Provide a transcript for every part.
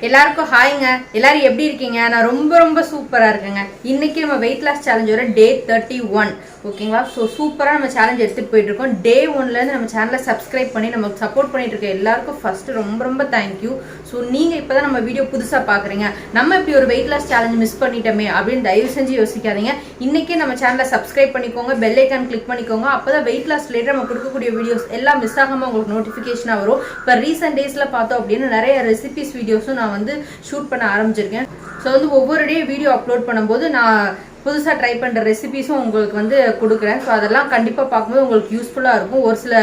எல்லாருக்கும் ஹாய்ங்க. எல்லாரும் எப்படி இருக்கீங்க? நான் ரொம்ப சூப்பரா இருக்கேங்க. இன்னைக்கு நம்ம வெயிட் லாஸ் சேலஞ்சோட டே 31 ஓகேங்களா. ஸோ சூப்பராக நம்ம சேலஞ்ச் எடுத்துகிட்டு போயிட்டு இருக்கோம். டே 1லேருந்து நம்ம சேனலை சப்ஸ்கிரைப் பண்ணி நமக்கு சப்போர்ட் பண்ணிட்டு இருக்க எல்லாருக்கும் ஃபர்ஸ்ட் ரொம்ப தேங்க்யூ. ஸோ நீங்கள் இப்போ தான் நம்ம வீடியோ புதுசாக பார்க்குறீங்க, நம்ம இப்படி ஒரு வெயிட் லாஸ் சேலஞ்ச் மிஸ் பண்ணிட்டோமே அப்படின்னு தயவு செஞ்சு யோசிக்காதீங்க. இன்னைக்கே நம்ம சேனலை சப்ஸ்கிரைப் பண்ணிக்கோங்க, பெல் ஐக்கான் கிளிக் பண்ணிக்கோங்க. அப்போ தான் வெயிட் லாஸ் ரிலேட்டட் நம்ம கொடுக்கக்கூடிய வீடியோஸ் எல்லாம் மிஸ் ஆகாமல் உங்களுக்கு நோட்டிஃபிகேஷனாக வரும். இப்போ ரீசெண்ட் டேஸில் பார்த்தோம் அப்படின்னு நிறைய ரெசிபிஸ் வீடியோஸும் நான் வந்து ஷூட் பண்ண ஆரம்பிச்சிருக்கேன். ஸோ வந்து ஒவ்வொரு டே வீடியோ அப்லோட் பண்ணும்போது நான் புதுசாக ட்ரை பண்ணுற ரெசிபிஸும் உங்களுக்கு வந்து கொடுக்குறேன். ஸோ அதெல்லாம் கண்டிப்பாக பார்க்கும்போது உங்களுக்கு யூஸ்ஃபுல்லாக இருக்கும். ஒரு சில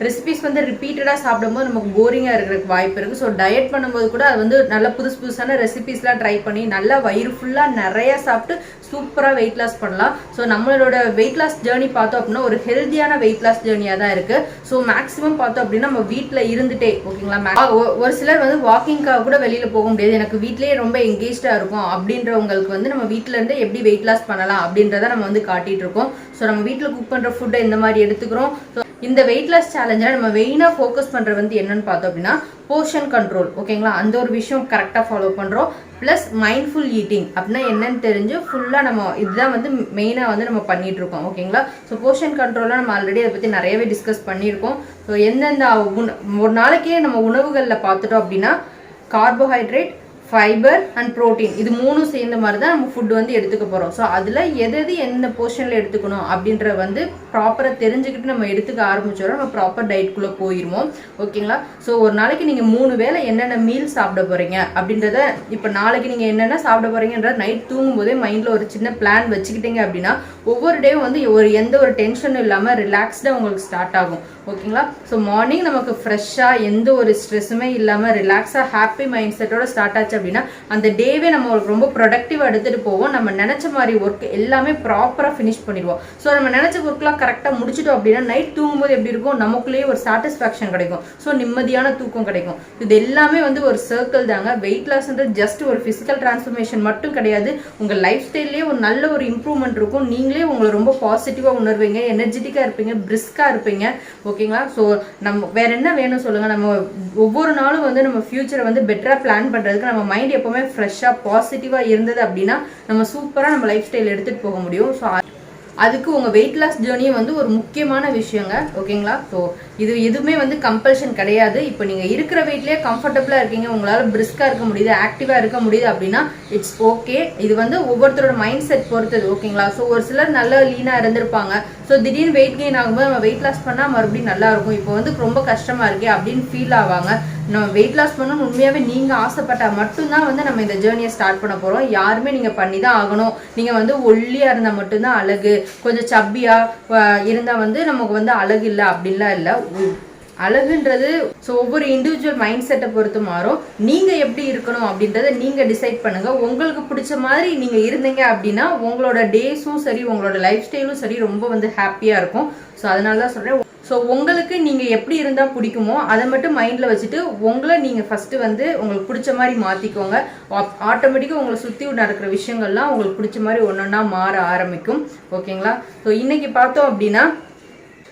ரெசிபிஸ் வந்து ரிப்பீட்டடாக சாப்பிடும்போது நமக்கு போரிங்காக இருக்கிறதுக்கு வாய்ப்பு இருக்குது. ஸோ டயட் பண்ணும்போது கூட அது வந்து நல்ல புதுசான ரெசிபிஸ்லாம் ட்ரை பண்ணி நல்லா வயிறு ஃபுல்லாக நிறையா சாப்பிட்டு சூப்பராக வெயிட் லாஸ் பண்ணலாம். ஸோ நம்மளோட வெயிட் லாஸ் ஜேர்னி பார்த்தோம் அப்படின்னா ஒரு ஹெல்த்தியான வெயிட் லாஸ் ஜேர்னியாக தான் இருக்குது. ஸோ மேக்ஸிமம் பார்த்தோம் அப்படின்னா நம்ம வீட்டில் இருந்துட்டே ஓகேங்களா. ஒரு சிலர் வந்து வாக்கிங்காக கூட வெளியில் போக முடியாது, எனக்கு வீட்டிலேயே ரொம்ப எங்கேஜாக இருக்கும் அப்படின்றவங்களுக்கு வந்து நம்ம வீட்டில் இருந்து எப்படி வெயிட் லாஸ் பண்ணலாம் அப்படின்றத நம்ம வந்து காட்டிட்டு இருக்கோம். ஸோ நம்ம வீட்டில் குக் பண்ணுற ஃபுட்டை இந்த மாதிரி எடுத்துக்கிறோம். ஸோ இந்த வெயிட் லாஸ் சேலஞ்சில் நம்ம மெயினாக ஃபோக்கஸ் பண்ணுறது வந்து என்னன்னு பார்த்தோம் அப்படின்னா போர்ஷன் கண்ட்ரோல் ஓகேங்களா. அந்த ஒரு விஷயம் கரெக்டாக ஃபாலோ பண்ணுறோம். ப்ளஸ் மைண்ட்ஃபுல் ஈட்டிங் அப்படின்னா என்னன்னு தெரிஞ்சு ஃபுல்லாக நம்ம இதுதான் வந்து மெயினாக வந்து நம்ம பண்ணிட்டு இருக்கோம் ஓகேங்களா. ஸோ போர்ஷன் கண்ட்ரோலாக நம்ம ஆல்ரெடி அதை பற்றி நிறையவே டிஸ்கஸ் பண்ணியிருக்கோம். ஸோ எந்தெந்த ஒரு நாளைக்கே நம்ம உணவுகளில் பார்த்துட்டோம் அப்படின்னா கார்போஹைட்ரேட், ஃபைபர் அண்ட் ப்ரோட்டீன் இது மூணும் சேர்ந்த மாதிரி தான் நம்ம ஃபுட் வந்து எடுத்துக்க போகிறோம். ஸோ அதில் எது எந்த போர்ஷனில் எடுத்துக்கணும் அப்படின்ற வந்து ப்ராப்பராக தெரிஞ்சுக்கிட்டு நம்ம எடுத்துக்க ஆரம்பிச்சோம், நம்ம ப்ராப்பர் டயட்குள்ளே போயிடுவோம் ஓகேங்களா. ஸோ ஒரு நாளைக்கு நீங்கள் 3 வேளை என்னென்ன மீல் சாப்பிட போகிறீங்க அப்படின்றத இப்போ நாளைக்கு நீங்கள் என்னென்ன சாப்பிட போகிறீங்கன்றத நைட் தூங்கும்போதே மைண்டில் ஒரு சின்ன பிளான் வச்சுக்கிட்டீங்க அப்படின்னா ஒவ்வொரு டேவும் வந்து எந்த ஒரு டென்ஷனும் இல்லாமல் ரிலாக்ஸ்டாக உங்களுக்கு ஸ்டார்ட் ஆகும் ஓகேங்களா. ஸோ மார்னிங் நமக்கு ஃப்ரெஷ்ஷாக எந்த ஒரு ஸ்ட்ரெஸ்ஸுமே இல்லாமல் ரிலாக்ஸாக ஹாப்பி மைண்ட் செட்டோட ஸ்டார்ட் ஆச்சு அப்படின்னா அந்த டேவே நம்ம ரொம்ப ப்ரொடக்டிவாக எடுத்துகிட்டு போவோம். நம்ம நினச்ச மாதிரி ஒர்க் எல்லாமே ப்ராப்பராக ஃபினிஷ் பண்ணிடுவோம். ஸோ நம்ம நினச்ச ஒர்க்லாம் கரெக்டாக முடிச்சிட்டோம் அப்படின்னா நைட் தூங்கும்போது எப்படி இருக்கும், நமக்குள்ளேயே ஒரு சாட்டிஸ்ஃபேக்ஷன் கிடைக்கும். ஸோ நிம்மதியான தூக்கம் கிடைக்கும். இது எல்லாமே வந்து ஒரு சர்க்கிள் தாங்க. வெயிட் லாஸ்ன்றது ஜஸ்ட் ஒரு ஃபிசிக்கல் டிரான்ஸ்ஃபர்மேஷன் மட்டும் கிடையாது, உங்கள் லைஃப் ஸ்டைல்லேயே ஒரு நல்ல ஒரு இம்ப்ரூவ்மெண்ட் இருக்கும். நீங்களே உங்களை ரொம்ப பாசிட்டிவாக உணர்வீங்க, எனர்ஜெட்டிக்காக இருப்பீங்க, பிரிஸ்காக இருப்பீங்க ஓகேங்களா. ஸோ நம்ம வேற என்ன வேணும் சொல்லுங்கள். நம்ம ஒவ்வொரு நாளும் வந்து நம்ம ஃபியூச்சரை வந்து பெட்டராக பிளான் பண்ணுறதுக்கு நம்ம மைண்ட் எப்பவுமே ஃப்ரெஷ்ஷாக பாசிட்டிவாக இருந்தது அப்படின்னா நம்ம சூப்பராக நம்ம லைஃப் ஸ்டைல் எடுத்துகிட்டு போக முடியும். ஸோ அதுக்கு உங்கள் வெயிட் லாஸ் ஜேர்னியும் வந்து ஒரு முக்கியமான விஷயங்க ஓகேங்களா. ஸோ இது எதுவுமே வந்து கம்பல்ஷன் கிடையாது. இப்போ நீங்கள் இருக்கிற வெயிட்லேயே கம்ஃபர்டபுளாக இருக்கீங்க, உங்களால் பிரிஸ்காக இருக்க முடியுது, ஆக்டிவாக இருக்க முடியுது அப்படின்னா இட்ஸ் ஓகே. இது வந்து ஒவ்வொருத்தரோட மைண்ட் செட் பொறுத்தது ஓகேங்களா. ஸோ ஒரு சிலர் நல்லா லீனாக இருந்திருப்பாங்க, ஸோ திடீர்னு வெயிட் கெயின் ஆகும்போது நம்ம வெயிட் லாஸ் பண்ணால் மறுபடியும் நல்லா இருக்கும், இப்போ வந்து ரொம்ப கஷ்டமாக இருக்கே அப்படின்னு ஃபீல் ஆவாங்க. நம்ம வெயிட் லாஸ் பண்ணணும்னு உண்மையாகவே நீங்கள் ஆசைப்பட்டால் மட்டும்தான் வந்து நம்ம இந்த ஜேர்னியை ஸ்டார்ட் பண்ண போகிறோம். யாருமே நீங்கள் பண்ணி தான் ஆகணும், நீங்கள் வந்து ஒல்லியாக இருந்தால் மட்டும்தான் அழகு, கொஞ்சம் சப்பியாக இருந்தால் வந்து நமக்கு வந்து அழகு இல்லை அப்படின்லாம் இல்லை. அழகுன்றது ஸோ ஒவ்வொரு இண்டிவிஜுவல் மைண்ட் செட்டை பொறுத்து மாறும். நீங்கள் எப்படி இருக்கணும் அப்படின்றத நீங்கள் டிசைட் பண்ணுங்கள். உங்களுக்கு பிடிச்ச மாதிரி நீங்கள் இருந்தீங்க அப்படின்னா உங்களோட டேஸும் சரி, உங்களோட லைஃப் ஸ்டைலும் சரி ரொம்ப வந்து ஹாப்பியாக இருக்கும். ஸோ அதனால தான் சொல்கிறேன். ஸோ உங்களுக்கு நீங்கள் எப்படி இருந்தால் பிடிக்குமோ அதை மட்டும் மைண்டில் வச்சுட்டு உங்களை நீங்கள் ஃபஸ்ட்டு வந்து உங்களுக்கு பிடிச்ச மாதிரி மாற்றிக்கோங்க. ஆட்டோமேட்டிக்காக உங்களை சுற்றி நடக்கிற விஷயங்கள்லாம் உங்களுக்கு பிடிச்ச மாதிரி ஒன்றா மாற ஆரம்பிக்கும் ஓகேங்களா. ஸோ இன்றைக்கி பார்த்தோம் அப்படின்னா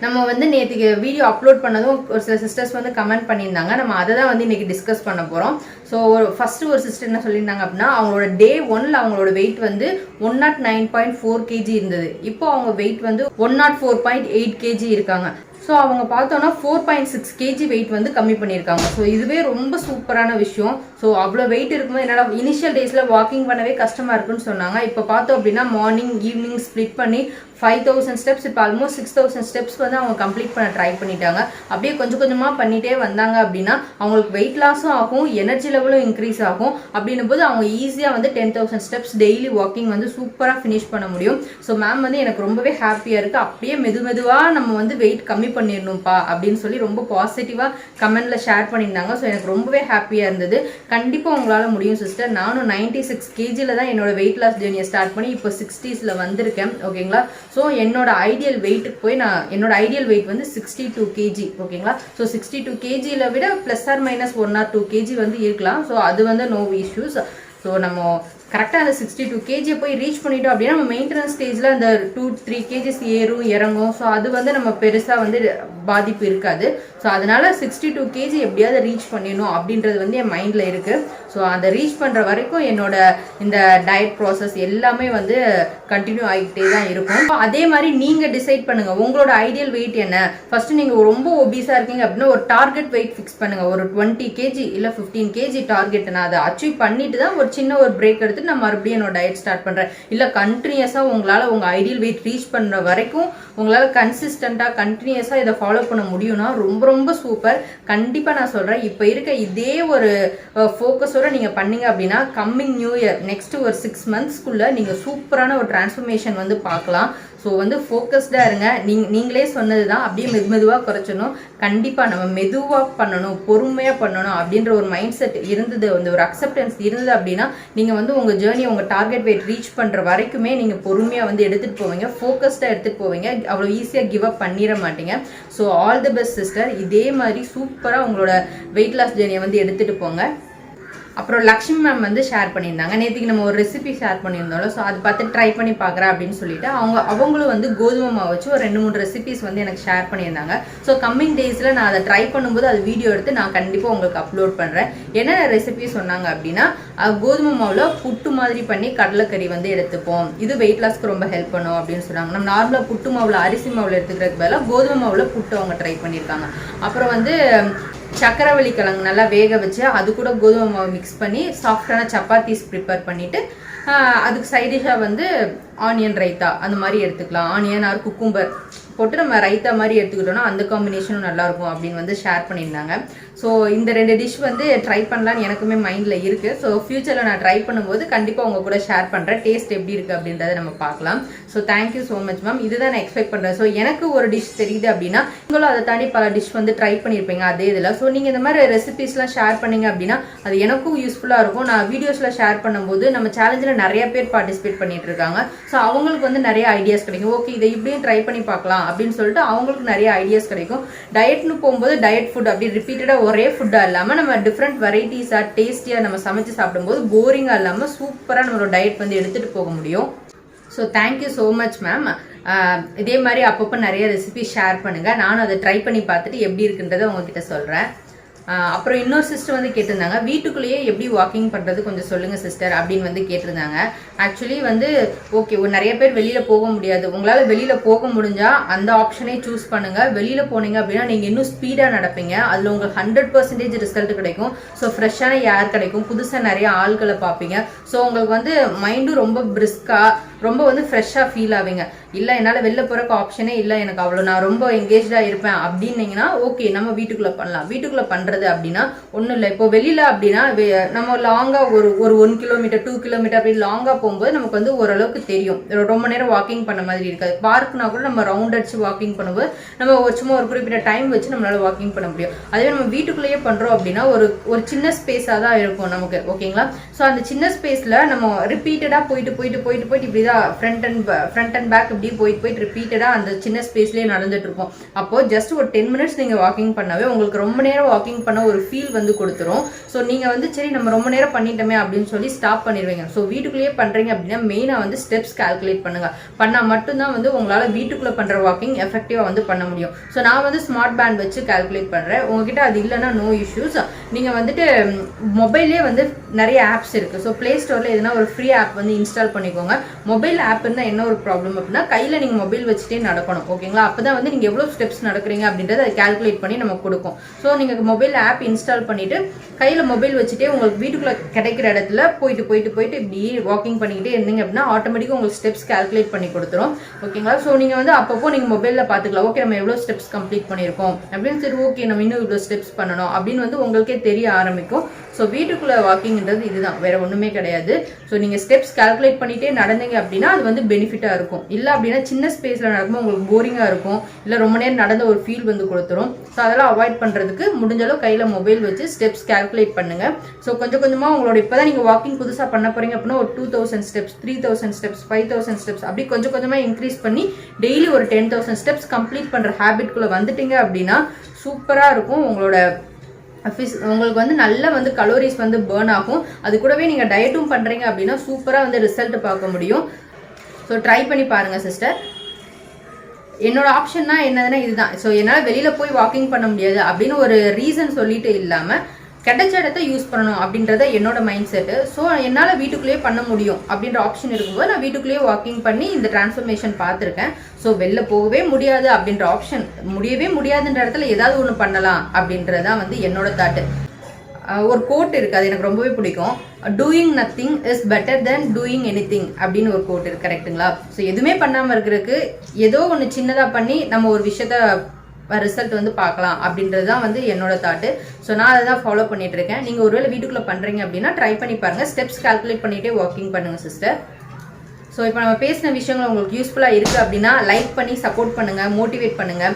நம்ம வந்து நேற்றுக்கு வீடியோ அப்லோட் பண்ணதும் ஒரு சில சிஸ்டர்ஸ் வந்து கமெண்ட் பண்ணியிருந்தாங்க. நம்ம அதை தான் வந்து இன்றைக்கி டிஸ்கஸ் பண்ண போகிறோம். ஸோ ஃபஸ்ட்டு ஒரு சிஸ்டர் என்ன சொல்லியிருந்தாங்க அப்படின்னா அவங்களோட டே 1ல் அவங்களோட வெயிட் வந்து 109.4 kg இருந்தது. இப்போ அவங்க வெயிட் வந்து 104.8 kg இருக்காங்க. ஸோ அவங்க பார்த்தோன்னா 4.6 kg வெயிட் வந்து கம்மி பண்ணியிருக்காங்க. ஸோ இதுவே ரொம்ப சூப்பரான விஷயம். ஸோ அவ்வளோ வெயிட் இருக்கும்போது என்னால் இனிஷியல் டேஸில் வாக்கிங் பண்ணவே கஷ்டமாக இருக்குன்னு சொன்னாங்க. இப்போ பார்த்தோம் அப்படின்னா மார்னிங் ஈவினிங் ஸ்ப்ளிட் பண்ணி 5000 ஸ்டெப்ஸ் இப்போ ஆல்மோஸ்ட் 6000 ஸ்டெப்ஸ் வந்து அவங்க கம்ப்ளீட் பண்ண ட்ரை பண்ணிட்டாங்க. அப்படியே கொஞ்சம் கொஞ்சமாக பண்ணிகிட்டே வந்தாங்க அப்படின்னா அவங்களுக்கு வெயிட் லாஸும் ஆகும், எனர்ஜி லெவலும் இன்க்ரீஸ் ஆகும். அப்படின்னும் போது அவங்க ஈஸியாக வந்து 10,000 ஸ்டெப்ஸ் டெய்லி வாக்கிங் வந்து சூப்பராக ஃபினிஷ் பண்ண முடியும். ஸோ மேம் வந்து எனக்கு ரொம்பவே ஹாப்பியாக இருக்குது. அப்படியே மெதுவாக நம்ம வந்து வெயிட் கம்மி பண்ணிடணும்ப்பா அப்படின்னு சொல்லி ரொம்ப பாசிட்டிவாக கமெண்டில் ஷேர் பண்ணியிருந்தாங்க. ஸோ எனக்கு ரொம்பவே ஹாப்பியாக இருந்தது. கண்டிப்பாக உங்களால் முடியும் சிஸ்டர். நானும் 96 kgயில் தான் என்னோட வெயிட் லாஸ் ஜேர்னியை ஸ்டார்ட் பண்ணி இப்போ 60ஸ்ல வந்திருக்கேன் ஓகேங்களா. ஸோ என்னோட ஐடியல் வெயிட்டுக்கு போய் என்னோட ஐடியல் வெயிட் வந்து 62 kg ஓகேங்களா. ஸோ 62 kgயில் விட +or- 1 or 2 kg வந்து இருக்கலாம். ஸோ அது வந்து நோ இஷ்யூஸ். ஸோ நம்ம கரெக்டாக அந்த 62 kg போய் ரீச் பண்ணிட்டோம் அப்படின்னா நம்ம மெயின்டெனன்ஸ் ஸ்டேஜில் அந்த 2-3 kgs ஏறும் இறங்கும். ஸோ அது வந்து நம்ம பெருசாக வந்து பாதிப்பு இருக்காது. ஸோ அதனால 62 kg எப்படியாவது ரீச் பண்ணிடணும் அப்படின்றது வந்து என் மைண்டில் இருக்குது. ஸோ அதை ரீச் பண்ணுற வரைக்கும் என்னோட இந்த டயட் ப்ராசஸ் எல்லாமே வந்து கண்டினியூ ஆகிட்டே தான் இருக்கும். அதே மாதிரி நீங்கள் டிசைட் பண்ணுங்கள் உங்களோட ஐடியல் வெயிட் என்ன. ஃபர்ஸ்ட் நீங்கள் ரொம்ப ஒபீஸாக இருக்கீங்க அப்படின்னா ஒரு டார்கெட் வெயிட் ஃபிக்ஸ் பண்ணுங்கள். ஒரு 20 kg இல்லை 15 kg டார்கெட். நான் அதை அச்சீவ் பண்ணிட்டு தான் ஒரு சின்ன ஒரு பிரேக் எடுத்து நான் மறுபடியும் என்னோட டயட் ஸ்டார்ட் பண்ணுறேன். இல்லை கண்டினியூஸாக உங்களால் உங்கள் ஐடியல் வெயிட் ரீச் பண்ணுற வரைக்கும் உங்களால் கன்சிஸ்டண்ட்டாக கண்டினியூஸாக இதை ஃபாலோ பண்ண முடியும்னா ரொம்ப ரொம்ப சூப்பர். கண்டிப்பாக நான் சொல்கிறேன், இப்போ இருக்க இதே ஒரு ஃபோக்கஸோடு நீங்கள் பண்ணீங்க அப்படின்னா கம்மிங் நியூ இயர் நெக்ஸ்ட் ஒரு 6 monthsக்குள்ளே நீங்கள் சூப்பரான ஒரு டிரான்ஸ்ஃபர்மேஷன் வந்து பார்க்கலாம். ஸோ வந்து ஃபோக்கஸ்டாக இருங்க. நீங்களே சொன்னது தான், அப்படியே மெதுவாக குறைச்சணும். கண்டிப்பாக நம்ம மெதுவாக பண்ணணும், பொறுமையாக பண்ணணும் அப்படின்ற ஒரு மைண்ட் செட் இருந்தது, வந்து ஒரு அக்செப்டன்ஸ் இருந்தது அப்படின்னா நீங்கள் வந்து உங்கள் ஜேர்னி உங்கள் டார்கெட் வெயிட் ரீச் பண்ணுற வரைக்குமே நீங்கள் பொறுமையாக வந்து எடுத்துகிட்டு போவீங்க, ஃபோக்கஸ்டாக எடுத்துகிட்டு போவீங்க. அவ்வளோ ஈஸியாக கிவ் அப் பண்ணிட மாட்டீங்க. So all the best sister. இதே மாதிரி சூப்பராக உங்களோட வெயிட் லாஸ் ஜேர்னியை வந்து எடுத்துகிட்டு போங்க. அப்புறம் லக்ஷ்மி மேம் வந்து ஷேர் பண்ணியிருந்தாங்க. நேற்றுக்கு நம்ம ஒரு ரெசிபி ஷேர் பண்ணியிருந்தோம்ல, ஸோ அதை பார்த்து ட்ரை பண்ணி பார்க்குறேன் அப்படின்னு சொல்லிட்டு அவங்களும் வந்து கோதுமை மாவு வச்சு ஒரு 2-3 ரெசிபிஸ் வந்து எனக்கு ஷேர் பண்ணியிருந்தாங்க. ஸோ கம்மிங் டேஸில் நான் அதை ட்ரை பண்ணும்போது அது வீடியோ எடுத்து நான் கண்டிப்பாக உங்களுக்கு அப்லோட் பண்ணுறேன். என்ன ரெசிபி சொன்னாங்க அப்படின்னா கோதுமை மாவில் புட்டு மாதிரி பண்ணி கடலைக்கறி வந்து எடுத்துப்போம், இது வெயிட் லாஸ்க்கு ரொம்ப ஹெல்ப் பண்ணும் அப்படின்னு சொன்னாங்க. நம்ம நார்மலாக புட்டு மாவில் அரிசி மாவில் எடுத்துக்கிறதுக்கு பதிலாக கோதுமை மாவில் புட்டு அவங்க ட்ரை பண்ணியிருக்காங்க. அப்புறம் வந்து சக்கரவள்ளி கிழங்கு நல்லா வேக வச்சு அது கூட கோதுமை மாவு மிக்ஸ் பண்ணி சாஃப்டான சப்பாத்திஸ் ப்ரிப்பேர் பண்ணிவிட்டு அதுக்கு சைடிஷாக வந்து ஆனியன் ரைத்தா அந்த மாதிரி எடுத்துக்கலாம். ஆனியன் ஆர் குக்கும்பர் போட்டு நம்ம ரைத்தா மாதிரி எடுத்துக்கிட்டோம்னா அந்த காம்பினேஷனும் நல்லாயிருக்கும் அப்படின்னு வந்து ஷேர் பண்ணியிருந்தாங்க. ஸோ இந்த 2 டிஷ் வந்து ட்ரை பண்ணலான்னு எனக்குமே மைண்டில் இருக்குது. ஸோ ஃப்யூச்சரில் நான் ட்ரை பண்ணும்போது கண்டிப்பாக உங்கள் கூட ஷேர் பண்ணுறேன், டேஸ்ட் எப்படி இருக்குது அப்படின்றத நம்ம பார்க்கலாம். So thank you so much ma'am. இதுதான் நான் எக்ஸ்பெக்ட் பண்ணுறேன். ஸோ எனக்கு ஒரு டிஷ் தெரியுது அப்படின்னா நீங்களும் அதை தாண்டி பல டிஷ் வந்து ட்ரை பண்ணியிருப்பீங்க அதே இதில். ஸோ நீங்கள் இந்த மாதிரி ரெசிபிஸ்லாம் ஷேர் பண்ணிங்க அப்படின்னா அது எனக்கும் யூஸ்ஃபுல்லாக இருக்கும். நான் வீடியோஸில் ஷேர் பண்ணும்போது நம்ம சேலஞ்சில் நிறைய பேர் பார்ட்டிசிபேட் பண்ணிட்டு இருக்காங்க. ஸோ அவங்களுக்கு வந்து நிறைய ஐடியாஸ் கிடைக்கும். ஓகே இதை இப்படியும் ட்ரை பண்ணி பார்க்கலாம் அப்படின்னு சொல்லிட்டு அவங்களுக்கு நிறைய ஐடியாஸ் கிடைக்கும். டயட்னு போகும்போது டயட் ஃபுட் அப்படி ரிப்பீட்டடாக ஒரே ஃபுட்டாக இல்லாமல் நம்ம டிஃப்ரெண்ட் வெரைட்டிஸாக டேஸ்டியாக நம்ம சமைச்சு சாப்பிடும்போது போரிங்காக இல்லாமல் சூப்பராக நம்மளோட டயட் வந்து எடுத்துகிட்டு போக முடியும். So thank you so much ma'am. இதே மாதிரி அப்பப்போ நிறைய ரெசிபி ஷேர் பண்ணுங்கள். நானும் அதை ட்ரை பண்ணி பார்த்துட்டு எப்படி இருக்குன்றதை உங்ககிட்ட சொல்கிறேன். அப்புறம் இன்னொரு சிஸ்டர் வந்து கேட்டிருந்தாங்க, வீட்டுக்குள்ளேயே எப்படி வாக்கிங் பண்ணுறது கொஞ்சம் சொல்லுங்கள் சிஸ்டர் அப்படின்னு வந்து கேட்டிருந்தாங்க. ஆக்சுவலி வந்து ஓகே நிறைய பேர் வெளியில் போக முடியாது, உங்களால் வெளியில் போக முடிஞ்சால் அந்த ஆப்ஷனே சூஸ் பண்ணுங்கள். வெளியில் போனீங்க அப்படின்னா நீங்கள் இன்னும் ஸ்பீடாக நடப்பீங்க, அதில் உங்களுக்கு 100% ரிசல்ட் கிடைக்கும். ஸோ ஃப்ரெஷ்ஷான ஏர் கிடைக்கும், புதுசாக நிறைய ஆள்களை பார்ப்பீங்க. ஸோ உங்களுக்கு வந்து மைண்டும் ரொம்ப பிரிஸ்காக ரொம்ப வந்து ஃப்ரெஷ்ஷாக ஃபீல் ஆவீங்க. இல்லை என்னால் வெளில போகிறக்கு ஆப்ஷனே இல்லை, எனக்கு அவ்வளோ நான் ரொம்ப எங்கேஜாக இருப்பேன் அப்படின்னீங்கன்னா ஓகே நம்ம வீட்டுக்குள்ளே பண்ணலாம். வீட்டுக்குள்ளே பண்ணுறது அப்படின்னா ஒன்றும் இல்லை. இப்போ வெளியில் அப்படின்னா நம்ம லாங்காக ஒரு 1 கிலோமீட்டர் 2 கிலோமீட்டர் அப்படி லாங்காக போகும்போது நமக்கு வந்து ஓரளவுக்கு தெரியும், ரொம்ப நேரம் வாக்கிங் பண்ண மாதிரி இருக்காது. பார்க்னா கூட நம்ம ரவுண்ட் அடிச்சு வாக்கிங் பண்ணும்போது நம்ம சும்மா ஒரு குறிப்பிட்ட டைம் வச்சு நம்மளால் வாக்கிங் பண்ண முடியும். அதுவே நம்ம வீட்டுக்குள்ளேயே பண்ணுறோம் அப்படின்னா ஒரு சின்ன ஸ்பேஸாக தான் இருக்கும் நமக்கு, ஓகேங்களா. ஸோ அந்த சின்ன ஸ்பேஸில் நம்ம ரிப்பீட்டடாக போயிட்டு இப்படி தான் ஃப்ரண்ட் அண்ட் பேக் இப்படி போயிட்டு ரிப்பீட்டடாக அந்த சின்ன ஸ்பேஸ்லேயே நடந்துட்டு இருக்கும். அப்போது ஜஸ்ட் ஒரு 10 minutes நீங்கள் வாக்கிங் பண்ணாவே உங்களுக்கு ரொம்ப நேரம் வாக்கிங் பண்ண ஒரு ஃபீல் வந்து கொடுத்துரும். ஸோ நீங்கள் வந்து சரி நம்ம ரொம்ப நேரம் பண்ணிட்டோமே அப்படின்னு சொல்லி ஸ்டாப் பண்ணிடுவீங்க. ஸோ வீட்டுக்குள்ளேயே பண்ணுறீங்க அப்படின்னா மெயினாக வந்து ஸ்டெப்ஸ் கால்குலேட் பண்ணுங்கள். பண்ணால் மட்டும்தான் வந்து உங்களால் வீட்டுக்குள்ளே பண்ணுற வாக்கிங் எஃபெக்டிவாக வந்து பண்ண முடியும். ஸோ நான் வந்து ஸ்மார்ட் பேண்ட் வச்சு கால்குலேட் பண்ணுறேன். உங்ககிட்ட அது இல்லைன்னா நோ இஷ்யூஸ். நீங்கள் வந்துட்டு மொபைல்லே வந்து நிறைய ஆப்ஸ் இருக்குது. ஸோ ப்ளே ஸ்டோரில் எதுனா ஒரு ஃப்ரீ ஆப் வந்து இன்ஸ்டால் பண்ணிக்கோங்க. மொபைல் ஆப் இருந்தால் என்ன ஒரு ப்ராப்ளம் அப்படின்னா கையில் நீங்கள் மொபைல் வச்சுட்டே நடக்கணும், ஓகேங்களா. அப்போ தான் வந்து நீங்கள் எவ்வளோ ஸ்டெப்ஸ் நடக்கிறீங்க அப்படின்றத அதை கால்குலேட் பண்ணி நமக்கு கொடுக்கும். ஸோ நீங்கள் மொபைல் ஆப் இன்ஸ்டால் பண்ணிவிட்டு கையில் மொபைல் வச்சுட்டே உங்களுக்கு வீட்டுக்குள்ளே கிடைக்கிற இடத்துல போயிட்டு இப்படி வாக்கிங் பண்ணிக்கிட்டே இருந்தீங்க அப்படின்னா ஆட்டோமேட்டிக்காக உங்களுக்கு ஸ்டெப்ஸ் கால்குலேட் பண்ணி கொடுத்துரும், ஓகேங்களா. ஸோ நீங்கள் வந்து அப்பப்போ நீங்கள் மொபைலில் பார்த்துக்கலாம், ஓகே நம்ம எவ்வளோ ஸ்டெப்ஸ் கம்ப்ளீட் பண்ணியிருக்கோம் அப்படின்னு. சரி ஓகே நம்ம இன்னும் இவ்வளோ ஸ்டெப்ஸ் பண்ணணும் அப்படின்னு வந்து உங்களுக்கே தெரிய ஆரம்பிக்கும். ஸோ வீட்டுக்குள்ளே வாக்கிங்ன்றது இதுதான், வேறு ஒன்றுமே கிடையாது. ஸோ நீங்கள் ஸ்டெப்ஸ் கால்குலேட் பண்ணிகிட்டே நடந்தீங்க அப்படின்னா அது வந்து பெனிஃபிட்டாக இருக்கும். இல்லை அப்படின்னா சின்ன ஸ்பேஸில் நடக்கும்போது உங்களுக்கு போரிங்காக இருக்கும், இல்லை ரொம்ப நேரம் நடந்த ஒரு ஃபீல் வந்து கொடுத்துரும். ஸோ அதெல்லாம் அவாய்ட் பண்ணுறதுக்கு முடிஞ்சளவு கையில் மொபைல் வச்சு ஸ்டெப்ஸ் கால்குலேட் பண்ணுங்கள். ஸோ கொஞ்சமாக உங்களோட இப்போ தான் நீங்கள் வாக்கிங் புதுசாக பண்ண போகிறீங்க அப்படின்னா ஒரு 2000 ஸ்டெப்ஸ் 3000 ஸ்டெப்ஸ் 5000 ஸ்டெப்ஸ் அப்படி கொஞ்சமாக இன்க்ரீஸ் பண்ணி டெய்லி ஒரு 10,000 ஸ்டெப்ஸ் கம்ப்ளீட் பண்ணுற ஹேபிட்குள்ளே வந்துட்டீங்க அப்படின்னா சூப்பராக இருக்கும். உங்களோட உங்களுக்கு வந்து நல்ல வந்து கலோரிஸ் வந்து பேர்ன் ஆகும். அது கூடவே நீங்கள் டயட்டும் பண்ணுறீங்க அப்படின்னா சூப்பராக வந்து ரிசல்ட் பார்க்க முடியும். ஸோ ட்ரை பண்ணி பாருங்கள் சிஸ்டர். என்னோட ஆப்ஷன்னா என்னதுன்னா இதுதான். ஸோ என்னால் வெளியில் போய் வாக்கிங் பண்ண முடியாது அப்படின்னு ஒரு ரீசன் சொல்லிட்டு இல்லாமல் கிடைச்ச இடத்த யூஸ் பண்ணணும் அப்படின்றத என்னோட மைண்ட் செட்டு. ஸோ என்னால் வீட்டுக்குள்ளேயே பண்ண முடியும் அப்படின்ற ஆப்ஷன் இருக்கும்போது நான் வீட்டுக்குள்ளேயே வாக்கிங் பண்ணி இந்த டிரான்ஸ்ஃபர்மேஷன் பார்த்துருக்கேன். ஸோ வெளில போகவே முடியாது அப்படின்ற ஆப்ஷன், முடியவே முடியாதுன்ற இடத்துல ஏதாவது ஒன்று பண்ணலாம் அப்படின்றதான் வந்து என்னோட தாட்டு. ஒரு கோட் இருக்குது, அது எனக்கு ரொம்பவே பிடிக்கும். Doing nothing is better then doing anything அப்படின்னு ஒரு கோட் இருக்குது, கரெக்டுங்களா? ஸோ எதுவுமே பண்ணாமல் இருக்கிறதுக்கு ஏதோ ஒன்று சின்னதாக பண்ணி நம்ம ஒரு விஷயத்த ரிசல்ட் வந்து பார்க்கலாம் அப்படின்றது தான் வந்து என்னோட தாட்டு. ஸோ நான் அதை தான் ஃபாலோ பண்ணிட்டு இருக்கேன். நீங்கள் ஒருவேளை வீட்டுக்குள்ளே பண்ணுறீங்க அப்படின்னா ட்ரை பண்ணி பாருங்கள். ஸ்டெப்ஸ் கால்குலேட் பண்ணிகிட்டே வாக்கிங் பண்ணுங்கள் சிஸ்டர். ஸோ இப்போ நம்ம பேசின விஷயங்கள் உங்களுக்கு யூஸ்ஃபுல்லாக இருக்குது அப்படின்னா லைக் பண்ணி சப்போர்ட் பண்ணுங்கள், மோட்டிவேட் பண்ணுங்கள்,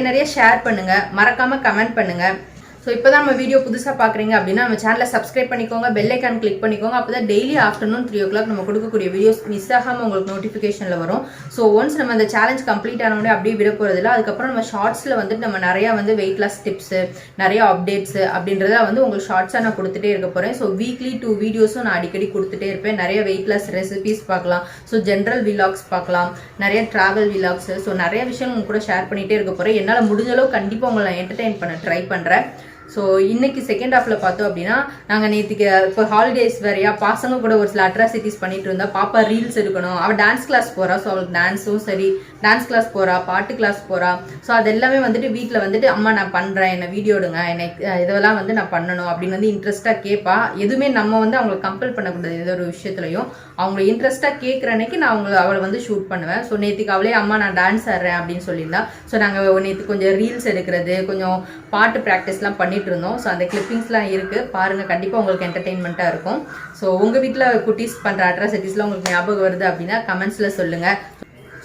நிறைய ஷேர் பண்ணுங்கள், மறக்காமல் கமெண்ட் பண்ணுங்கள். ஸோ இப்போ தான் நம்ம வீடியோ புதுசாக பார்க்குறீங்க அப்படின்னா நம்ம சேனலை சப்ஸ்கிரைப் பண்ணிக்கோங்க, பெல் ஐக்கான் கிளிக் பண்ணிக்கோங்க. அப்போ தான் டெய்லி ஆஃப்டர்நூன் 3 o'clock நம்ம கொடுக்கக்கூடிய வீடியோஸ் மிஸ் ஆகாமல் உங்களுக்கு நோட்டிஃபிகேஷனில் வரும். ஸோ ஒன்ஸ் நம்ம அந்த சேலஞ்ச் கம்ப்ளீட் ஆனோடனே அப்படியே விட போகிறதில்ல. அதுக்கப்புறம் நம்ம ஷார்ட்ஸில் வந்துட்டு நம்ம நிறையா வந்து வெயிட் லாஸ் டிப்ஸு, நிறையா அப்டேட்ஸு அப்படின்றத வந்து உங்களுக்கு ஷார்ட்ஸாக நான் கொடுத்துட்டே இருக்க போகிறேன். ஸோ வீக்லி 2 வீடியோஸும் நான் அடிக்கடி கொடுத்துட்டே இருப்பேன். நிறைய வெயிட் லாஸ் ரெசிபீஸ் பார்க்கலாம், ஸோ ஜென்ரல் விலாக்ஸ் பார்க்கலாம், நிறைய ட்ராவல் விலாக்ஸு, ஸோ நிறைய விஷயம் உங்க கூட ஷேர் பண்ணிகிட்டே இருக்க போகிறேன். என்னால் முடிஞ்ச அளவு கண்டிப்பாக உங்களை என்டர்டெயின் பண்ண ட்ரை பண்ணுறேன். ஸோ இன்னைக்கு செகண்ட் ஹாஃபில் பார்த்தோம் அப்படின்னா நாங்கள் நேற்றுக்கு இப்போ ஹாலிடேஸ் வேறையா பசங்க கூட ஒரு சில அட்ராசிட்டிஸ் பண்ணிட்டு இருந்தா. பாப்பா ரீல்ஸ் எடுக்கணும், அவள் டான்ஸ் கிளாஸ் போகிறா. ஸோ அவளுக்கு டான்ஸும் சரி, டான்ஸ் கிளாஸ் போகிறா, பாட்டு கிளாஸ் போகிறா. ஸோ அது எல்லாமே வந்துட்டு வீட்டில் வந்துட்டு அம்மா நான் பண்ணுறேன், என்னை வீடியோ எடுங்க, என்னை இதெல்லாம் வந்து நான் பண்ணணும் அப்படின்னு வந்து இன்ட்ரெஸ்ட்டாக கேட்பா. எதுவுமே நம்ம வந்து அவங்களை கம்பல் பண்ணக்கூடாது. ஏதோ ஒரு விஷயத்துலையும் அவங்க இன்ட்ரெஸ்ட்டாக கேட்குற அன்னைக்கு நான் அவளை வந்து ஷூட் பண்ணுவேன். ஸோ நேற்றுக்கு அவளே அம்மா நான் டான்ஸ் ஆடுறேன் அப்படின்னு சொல்லியிருந்தா. ஸோ நாங்கள் நேற்று கொஞ்சம் ரீல்ஸ் எடுக்கிறது, கொஞ்சம் பாட்டு ப்ராக்டிஸ்லாம் பண்ணிட்டு இருந்தோம். ஸோ அந்த கிளிப்பிங்ஸ்லாம் இருக்குது, பாருங்கள். கண்டிப்பாக உங்களுக்கு என்டர்டெயின்மெண்ட்டாக இருக்கும். ஸோ உங்கள் வீட்டில் குட்டீஸ் பண்ணுற அட்ராசிட்டிஸ்லாம் உங்களுக்கு ஞாபகம் வருது அப்படின்னா கமெண்ட்ஸில் சொல்லுங்கள்.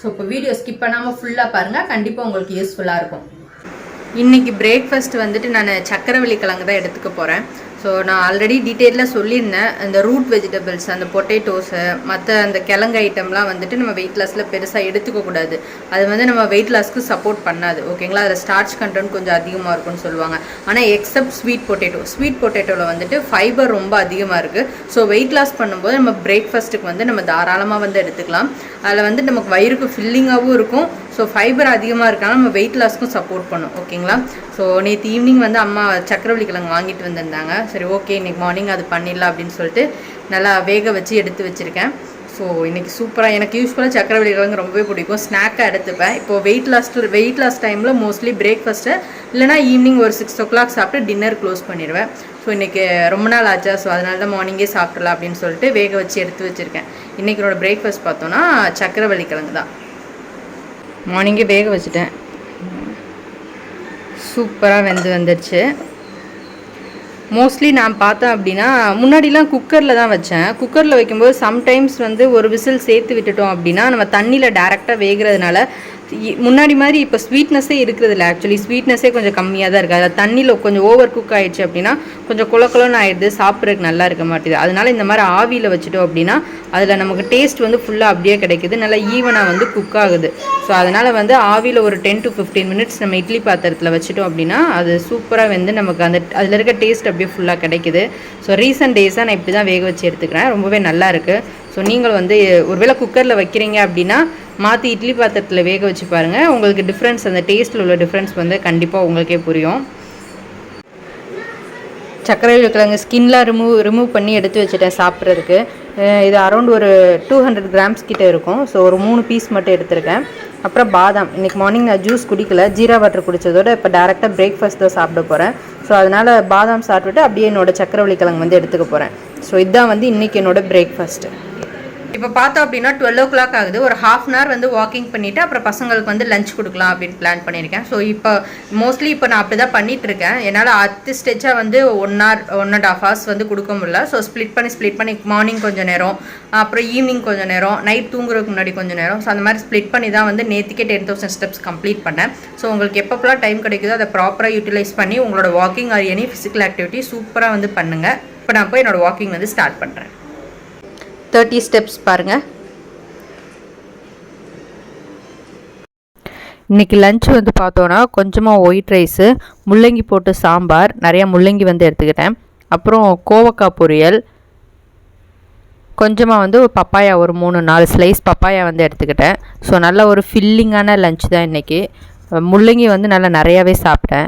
ஸோ இப்போ வீடியோ ஸ்கிப் பண்ணாமல் ஃபுல்லாக பாருங்கள், கண்டிப்பாக உங்களுக்கு யூஸ்ஃபுல்லாக இருக்கும். இன்றைக்கி பிரேக்ஃபாஸ்ட் வந்துட்டு நான் சக்கரவள்ளி கிழங்கு தான் எடுத்துக்க போகிறேன். ஸோ நான் ஆல்ரெடி டீட்டெயிலாக சொல்லியிருந்தேன். அந்த ரூட் வெஜிடபிள்ஸ், அந்த பொட்டேட்டோஸு, மற்ற அந்த கிழங்கு ஐட்டம்லாம் வந்துட்டு நம்ம வெயிட் லாஸில் பெருசாக எடுத்துக்கக்கூடாது. அது வந்து நம்ம வெயிட் லாஸ்க்கு சப்போர்ட் பண்ணாது, ஓகேங்களா? அதில் ஸ்டார்ச் கண்டென்ட் கொஞ்சம் அதிகமாக இருக்கும்னு சொல்லுவாங்க. ஆனால் எக்ஸப்ட் ஸ்வீட் பொட்டேட்டோவில் வந்துட்டு ஃபைபர் ரொம்ப அதிகமாக இருக்குது. ஸோ வெயிட் லாஸ் பண்ணும்போது நம்ம பிரேக்ஃபாஸ்ட்டுக்கு வந்து நம்ம தாராளமாக வந்து எடுத்துக்கலாம். அதில் வந்து நமக்கு வயிறுக்கு ஃபில்லிங்காகவும் இருக்கும். ஸோ ஃபைபர் அதிகமாக இருக்கனால நம்ம வெயிட் லாஸ்க்கும் சப்போர்ட் பண்ணும், ஓகேங்களா? ஸோ நேற்று ஈவினிங் வந்து அம்மா சக்கரவள்ளி கிழங்கு வாங்கிட்டு வந்திருந்தாங்க. சரி, ஓகே, இன்றைக்கி மார்னிங் அது பண்ணிடலாம் அப்படின்னு சொல்லிட்டு நல்லா வேக வச்சு எடுத்து வச்சுருக்கேன். ஸோ இன்றைக்கி சூப்பராக, எனக்கு யூஸ்ஃபுல்லாக சக்கரவள்ளி கிழங்கு ரொம்பவே பிடிக்கும். ஸ்நாக்காக எடுத்துப்பேன். இப்போது வெயிட் லாஸ் டைமில் மோஸ்ட்லி பிரேக்ஃபாஸ்ட்டு இல்லைனா ஈவினிங் ஒரு 6 o'clock சாப்பிட்டு டின்னர் க்ளோஸ் பண்ணிடுவேன். ஸோ இன்றைக்கி ரொம்ப நாள் ஆச்சா, ஸோ அதனால தான் மார்னிங்கே சாப்பிட்றலாம் அப்படின்னு சொல்லிட்டு வேக வச்சு எடுத்து வச்சுருக்கேன். இன்றைக்கி என்னோடய பிரேக்ஃபாஸ்ட் பார்த்தோன்னா சக்கரவள்ளி கிழங்கு தான். மார்னிங்கே வேக வச்சுட்டேன், சூப்பராக வந்துடுச்சு. மோஸ்ட்லி நான் பார்த்தேன் அப்படின்னா முன்னாடிலாம் குக்கரில் தான் வச்சேன். குக்கரில் வைக்கும்போது சம்டைம்ஸ் வந்து ஒரு விசில் சேர்த்து விட்டுட்டோம் அப்படின்னா நம்ம தண்ணியில் டேரெக்டாக வேகிறதுனால முன்னாடி மாதிரி இப்போ ஸ்வீட்னஸே இருக்கிறது இல்லை. ஆக்சுவலி ஸ்வீட்னஸே கொஞ்சம் கம்மியாக தான் இருக்குது. அதில் தண்ணியில் கொஞ்சம் ஓவர் குக் ஆகிடுச்சு அப்படின்னா கொஞ்சம் குளக்குளன்னு ஆகிடுது, சாப்பிட்றதுக்கு நல்லா இருக்க மாட்டேது. அதனால் இந்த மாதிரி ஆவியில் வச்சுட்டோம் அப்படின்னா அதில் நமக்கு டேஸ்ட் வந்து ஃபுல்லாக அப்படியே கிடைக்குது, நல்லா ஈவனாக வந்து குக் ஆகுது. ஸோ அதனால் வந்து ஆவியில் ஒரு 10 to 15 minutes நம்ம இட்லி பாத்திரத்தில் வச்சுட்டோம் அப்படின்னா அது சூப்பராக வந்து நமக்கு அந்த அதில் இருக்க டேஸ்ட் அப்படியே ஃபுல்லாக கிடைக்குது. ஸோ ரீசன்ட் டேஸாக நான் இப்படி தான் வேக வச்சு எடுத்துக்கிறேன், ரொம்பவே நல்லா இருக்குது. ஸோ நீங்கள் வந்து ஒருவேளை குக்கரில் வைக்கிறீங்க அப்படின்னா மாற்றி இட்லி பாத்திரத்தில் வேக வச்சு பாருங்கள், உங்களுக்கு டிஃப்ரென்ஸ், அந்த டேஸ்ட்டில் உள்ள டிஃப்ரென்ஸ் வந்து கண்டிப்பாக உங்களுக்கே புரியும். சக்கரவள்ளி கிழங்கு ஸ்கின்லாம் ரிமூவ் பண்ணி எடுத்து வச்சுட்டேன் சாப்பிட்றதுக்கு. இது அரௌண்ட் ஒரு 200 grams கிட்டே இருக்கும். ஸோ ஒரு 3 பீஸ் மட்டும் எடுத்திருக்கேன். அப்புறம் பாதாம், இன்றைக்கி மார்னிங் நான் ஜூஸ் குடிக்கல, ஜீரா வாட்டர் குடித்ததோட இப்போ டேரெக்டாக பிரேக்ஃபாஸ்ட் தான் சாப்பிட போகிறேன். ஸோ அதனால் பாதாம் சாப்பிட்டுட்டு அப்படியே என்னோடய சக்கரவள்ளி கிழங்கு வந்து எடுத்துக்க போகிறேன். ஸோ இதுதான் வந்து இன்றைக்கி என்னோடய பிரேக்ஃபாஸ்ட்டு. இப்போ பார்த்தோம் அப்படின்னா 12 o'clock ஆகுது. ஒரு 1/2 hour வந்து வாக்கிங் பண்ணிவிட்டு அப்புறம் பசங்களுக்கு வந்து லஞ்ச் கொடுக்கலாம் அப்படின்னு பிளான் பண்ணியிருக்கேன். ஸோ இப்போ மோஸ்ட்லி இப்போ நான் அப்படி தான் பண்ணிகிட்ருக்கேன். என்னால் அடுத்த ஸ்டெச்சாக வந்து 1 hour 1.5 hours வந்து கொடுக்க முடியல. ஸோ ஸ்ப்ளிட் பண்ணி மார்னிங் கொஞ்சம் நேரம், அப்புறம் ஈவினிங் கொஞ்சம் நேரம், நைட் தூங்குறதுக்கு முன்னாடி கொஞ்சம் நேரம். ஸோ அந்த மாதிரி ஸ்ப்ளிட் பண்ணி தான் வந்து நேற்றுக்கே 10,000 steps கம்ப்ளீட் பண்ணேன். ஸோ உங்களுக்கு எப்பப்போலாம் டைம் கிடைக்குதோ அதை ப்ராப்பராக யூட்டிலைஸ் பண்ணி உங்களோட walking or any physical activity சூப்பராக வந்து பண்ணுங்கள். இப்போ நான் போய் என்னோடய வாக்கிங் வந்து ஸ்டார்ட் பண்ணுறேன். 30 steps பாருங்கள். இன்றைக்கி லஞ்ச் வந்து பார்த்தோன்னா கொஞ்சமாக ஒயிட் ரைஸு, முள்ளங்கி போட்டு சாம்பார், நிறையா முள்ளங்கி வந்து எடுத்துக்கிட்டேன். அப்புறம் கோவக்காய் பொரியல், கொஞ்சமாக வந்து ஒரு பப்பாயா, ஒரு 3-4 ஸ்லைஸ் பப்பாயா வந்து எடுத்துக்கிட்டேன். ஸோ நல்ல ஒரு ஃபில்லிங்கான லஞ்ச் தான் இன்றைக்கி. முள்ளங்கி வந்து நல்லா நிறையாவே சாப்பிட்டேன்.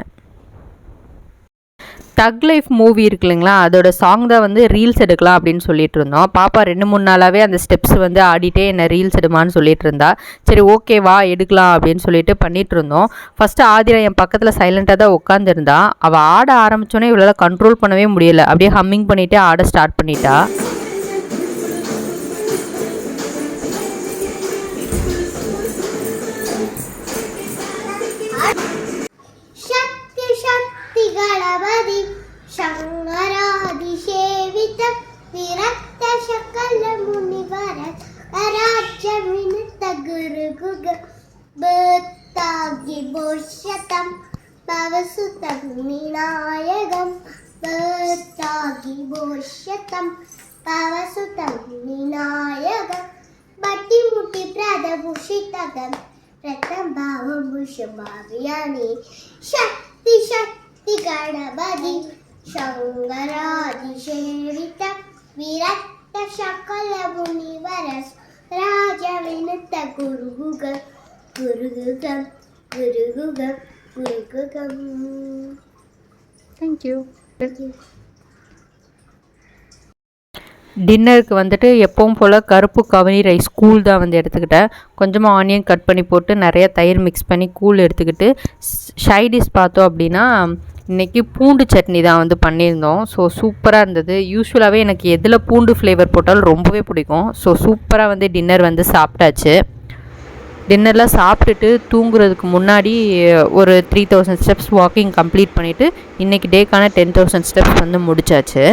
தக் லைஃப் மூவி இருக்கு இல்லைங்களா, அதோட சாங் தான் வந்து ரீல்ஸ் எடுக்கலாம் அப்படின்னு சொல்லிட்டு இருந்தோம். பாப்பா 2-3 நாளாகவே அந்த ஸ்டெப்ஸ் வந்து ஆடிட்டே என்ன ரீல்ஸ் எடுமான்னு சொல்லிட்டு இருந்தா. சரி ஓகேவா எடுக்கலாம் அப்படின்னு சொல்லிட்டு பண்ணிட்டு இருந்தோம். ஃபஸ்ட்டு ஆதிரா என் பக்கத்தில் சைலண்ட்டாக தான் உட்காந்துருந்தா. அவள் ஆட ஆரம்பித்தோன்னே இவளால் கண்ட்ரோல் பண்ணவே முடியலை. அப்படியே ஹம்மிங் பண்ணிகிட்டே ஆட ஸ்டார்ட் பண்ணிட்டா. गणपति शंकरादिसेवित विरक्त सकल मुनिवर राज्य विनत गुरु गुग भक्तागि भोष्यतं भवसुतं विनायकं भक्तागि भोष्यतं भवसुतं विनायकं बट्टिमुट्टि प्रादभूषितं रत्नं भावभूषभाव्यानि शक्ति शक्ति गणपति शंकरादिसेवित विरक्त सकल मुनिवर राज विनत गुरुगुग गुरुगुगम गुरुगुगम गुरुगुगम. Thank you. டின்னருக்கு வந்துட்டு எப்பவும் போல் கருப்பு கவனி ரைஸ் கூழ் தான் வந்து எடுத்துக்கிட்டேன். கொஞ்சமாக ஆனியன் கட் பண்ணி போட்டு நிறைய தயிர் மிக்ஸ் பண்ணி கூழ் எடுத்துக்கிட்டு, ஷைடிஷ் பார்த்தோம் அப்படின்னா இன்றைக்கி பூண்டு சட்னி தான் வந்து பண்ணியிருந்தோம். ஸோ சூப்பராக இருந்தது. யூஸ்வலாகவே எனக்கு எதில் பூண்டு ஃப்ளேவர் போட்டாலும் ரொம்பவே பிடிக்கும். ஸோ சூப்பராக வந்து டின்னர் வந்து சாப்பிட்டாச்சு. டின்னர்லாம் சாப்பிட்டுட்டு தூங்குறதுக்கு முன்னாடி ஒரு 3000 ஸ்டெப்ஸ் வாக்கிங் கம்ப்ளீட் பண்ணிவிட்டு இன்றைக்கி டேக்கான 10,000 ஸ்டெப்ஸ் வந்து முடிச்சாச்சு.